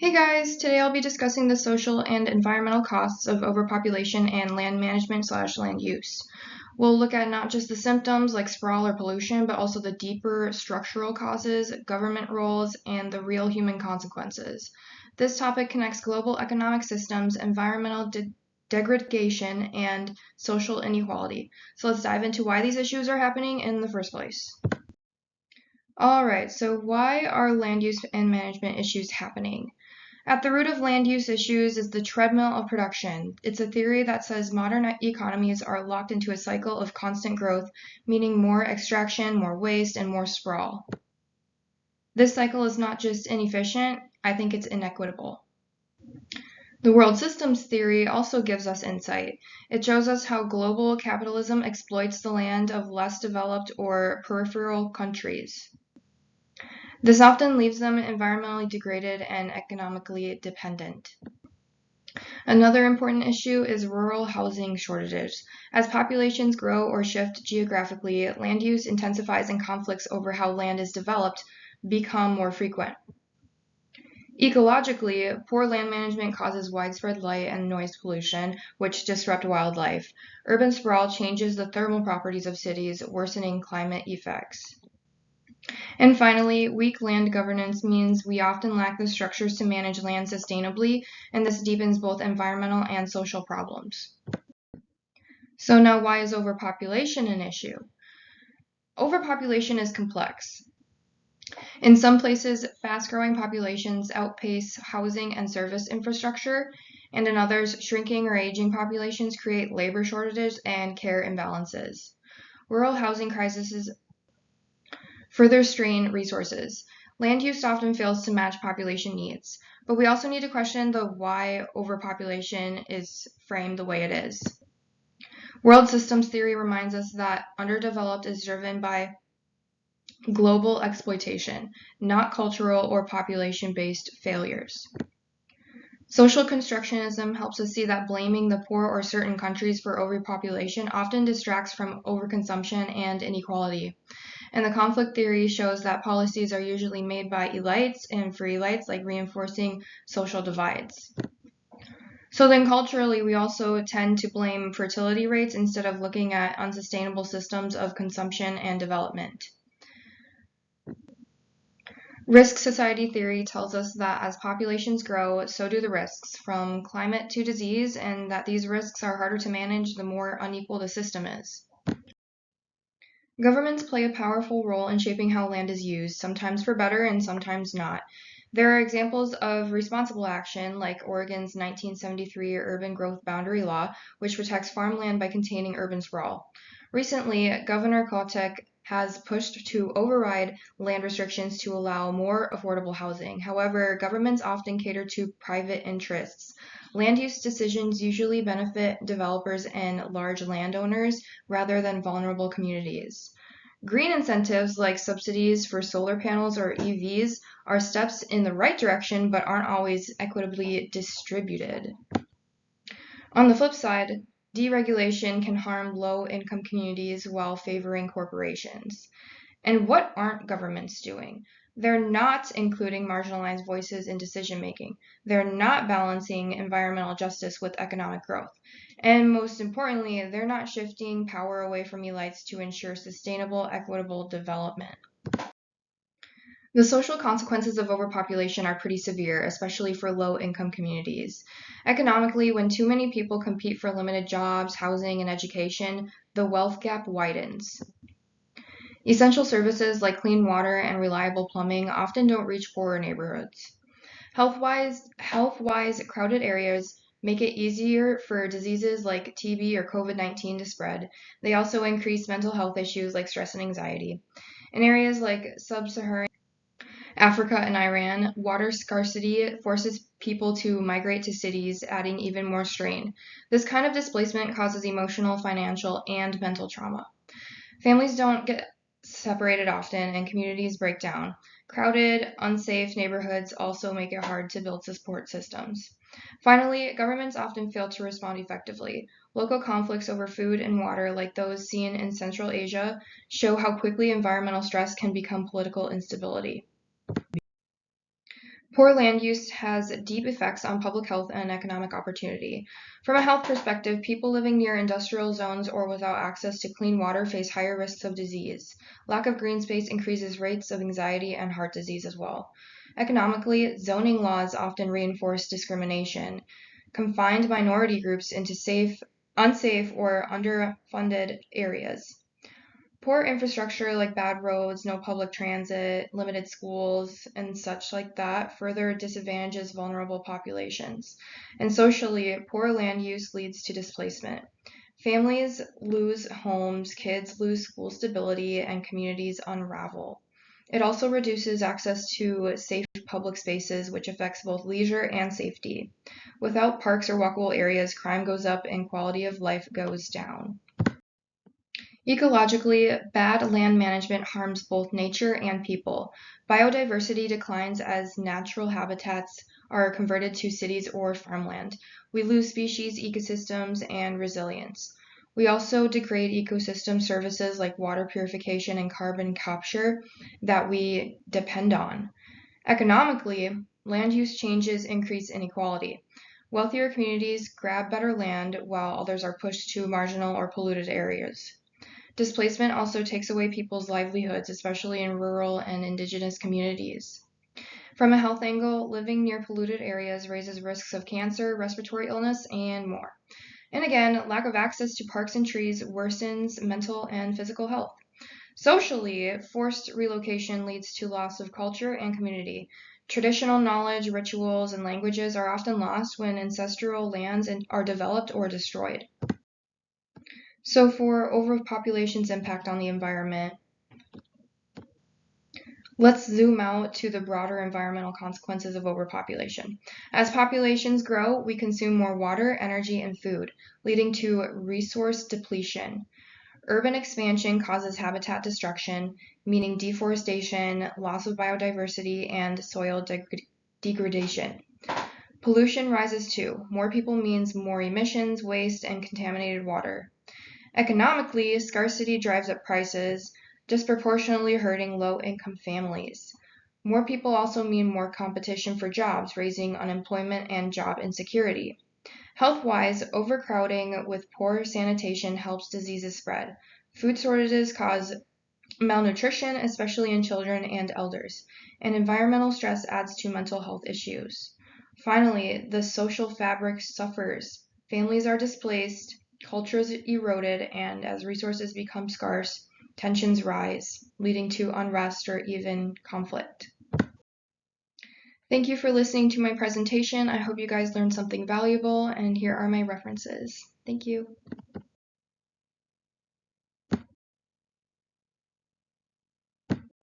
Hey guys, today I'll be discussing the social and environmental costs of overpopulation and land management/land use. We'll look at not just the symptoms like sprawl or pollution, but also the deeper structural causes, government roles, and the real human consequences. This topic connects global economic systems, environmental degradation, and social inequality. So let's dive into why these issues are happening in the first place. Alright, so why are land use and management issues happening? At the root of land use issues is the treadmill of production. It's a theory that says modern economies are locked into a cycle of constant growth, meaning more extraction, more waste, and more sprawl. This cycle is not just inefficient, I think it's inequitable. The world systems theory also gives us insight. It shows us how global capitalism exploits the land of less developed or peripheral countries. This often leaves them environmentally degraded and economically dependent. Another important issue is rural housing shortages. As populations grow or shift geographically, land use intensifies and conflicts over how land is developed become more frequent. Ecologically, poor land management causes widespread light and noise pollution, which disrupt wildlife. Urban sprawl changes the thermal properties of cities, worsening climate effects. And finally, weak land governance means we often lack the structures to manage land sustainably, and this deepens both environmental and social problems. So now, why is overpopulation an issue? Overpopulation is complex. In some places, fast-growing populations outpace housing and service infrastructure, and in others, shrinking or aging populations create labor shortages and care imbalances. Rural housing crises further strain resources. Land use often fails to match population needs, but we also need to question the why overpopulation is framed the way it is. World systems theory reminds us that underdeveloped is driven by global exploitation, not cultural or population-based failures. Social constructionism helps us see that blaming the poor or certain countries for overpopulation often distracts from overconsumption and inequality. And the conflict theory shows that policies are usually made by elites and for elites, like reinforcing social divides. So then culturally, we also tend to blame fertility rates instead of looking at unsustainable systems of consumption and development. Risk society theory tells us that as populations grow, so do the risks, from climate to disease, and that these risks are harder to manage the more unequal the system is. Governments play a powerful role in shaping how land is used, sometimes for better and sometimes not. There are examples of responsible action, like Oregon's 1973 Urban Growth Boundary Law, which protects farmland by containing urban sprawl. Recently, Governor Kotek has pushed to override land restrictions to allow more affordable housing. However, governments often cater to private interests. Land use decisions usually benefit developers and large landowners rather than vulnerable communities. Green incentives like subsidies for solar panels or EVs are steps in the right direction but aren't always equitably distributed. On the flip side, deregulation can harm low-income communities while favoring corporations. And what aren't governments doing? They're not including marginalized voices in decision making. They're not balancing environmental justice with economic growth. And most importantly, they're not shifting power away from elites to ensure sustainable, equitable development. The social consequences of overpopulation are pretty severe, especially for low-income communities. Economically, when too many people compete for limited jobs, housing, and education, the wealth gap widens. Essential services like clean water and reliable plumbing often don't reach poorer neighborhoods. Health-wise, crowded areas make it easier for diseases like TB or COVID-19 to spread. They also increase mental health issues like stress and anxiety. In areas like sub-Saharan Africa and Iran, water scarcity forces people to migrate to cities, adding even more strain. This kind of displacement causes emotional, financial, and mental trauma. Families don't get separated often, and communities break down. Crowded, unsafe neighborhoods also make it hard to build support systems. Finally, governments often fail to respond effectively. Local conflicts over food and water, like those seen in Central Asia, show how quickly environmental stress can become political instability. Poor land use has deep effects on public health and economic opportunity. From a health perspective, people living near industrial zones or without access to clean water face higher risks of disease. Lack of green space increases rates of anxiety and heart disease as well. Economically, zoning laws often reinforce discrimination, confined minority groups into unsafe, or underfunded areas. Poor infrastructure like bad roads, no public transit, limited schools, and such like that further disadvantages vulnerable populations. And socially, poor land use leads to displacement. Families lose homes, kids lose school stability, and communities unravel. It also reduces access to safe public spaces, which affects both leisure and safety. Without parks or walkable areas, crime goes up and quality of life goes down. Ecologically, bad land management harms both nature and people. Biodiversity declines as natural habitats are converted to cities or farmland. We lose species, ecosystems, and resilience. We also degrade ecosystem services like water purification and carbon capture that we depend on. Economically, land use changes increase inequality. Wealthier communities grab better land while others are pushed to marginal or polluted areas. Displacement also takes away people's livelihoods, especially in rural and indigenous communities. From a health angle, living near polluted areas raises risks of cancer, respiratory illness, and more. And again, lack of access to parks and trees worsens mental and physical health. Socially, forced relocation leads to loss of culture and community. Traditional knowledge, rituals, and languages are often lost when ancestral lands are developed or destroyed. So for overpopulation's impact on the environment, let's zoom out to the broader environmental consequences of overpopulation. As populations grow, we consume more water, energy, and food, leading to resource depletion. Urban expansion causes habitat destruction, meaning deforestation, loss of biodiversity, and soil degradation. Pollution rises too. More people means more emissions, waste, and contaminated water. Economically, scarcity drives up prices, disproportionately hurting low-income families. More people also mean more competition for jobs, raising unemployment and job insecurity. Health-wise, overcrowding with poor sanitation helps diseases spread. Food shortages cause malnutrition, especially in children and elders, and environmental stress adds to mental health issues. Finally, the social fabric suffers. Families are displaced, cultures eroded, and as resources become scarce, tensions rise, leading to unrest or even conflict. Thank you for listening to my presentation. I hope you guys learned something valuable, and here are my references. Thank you.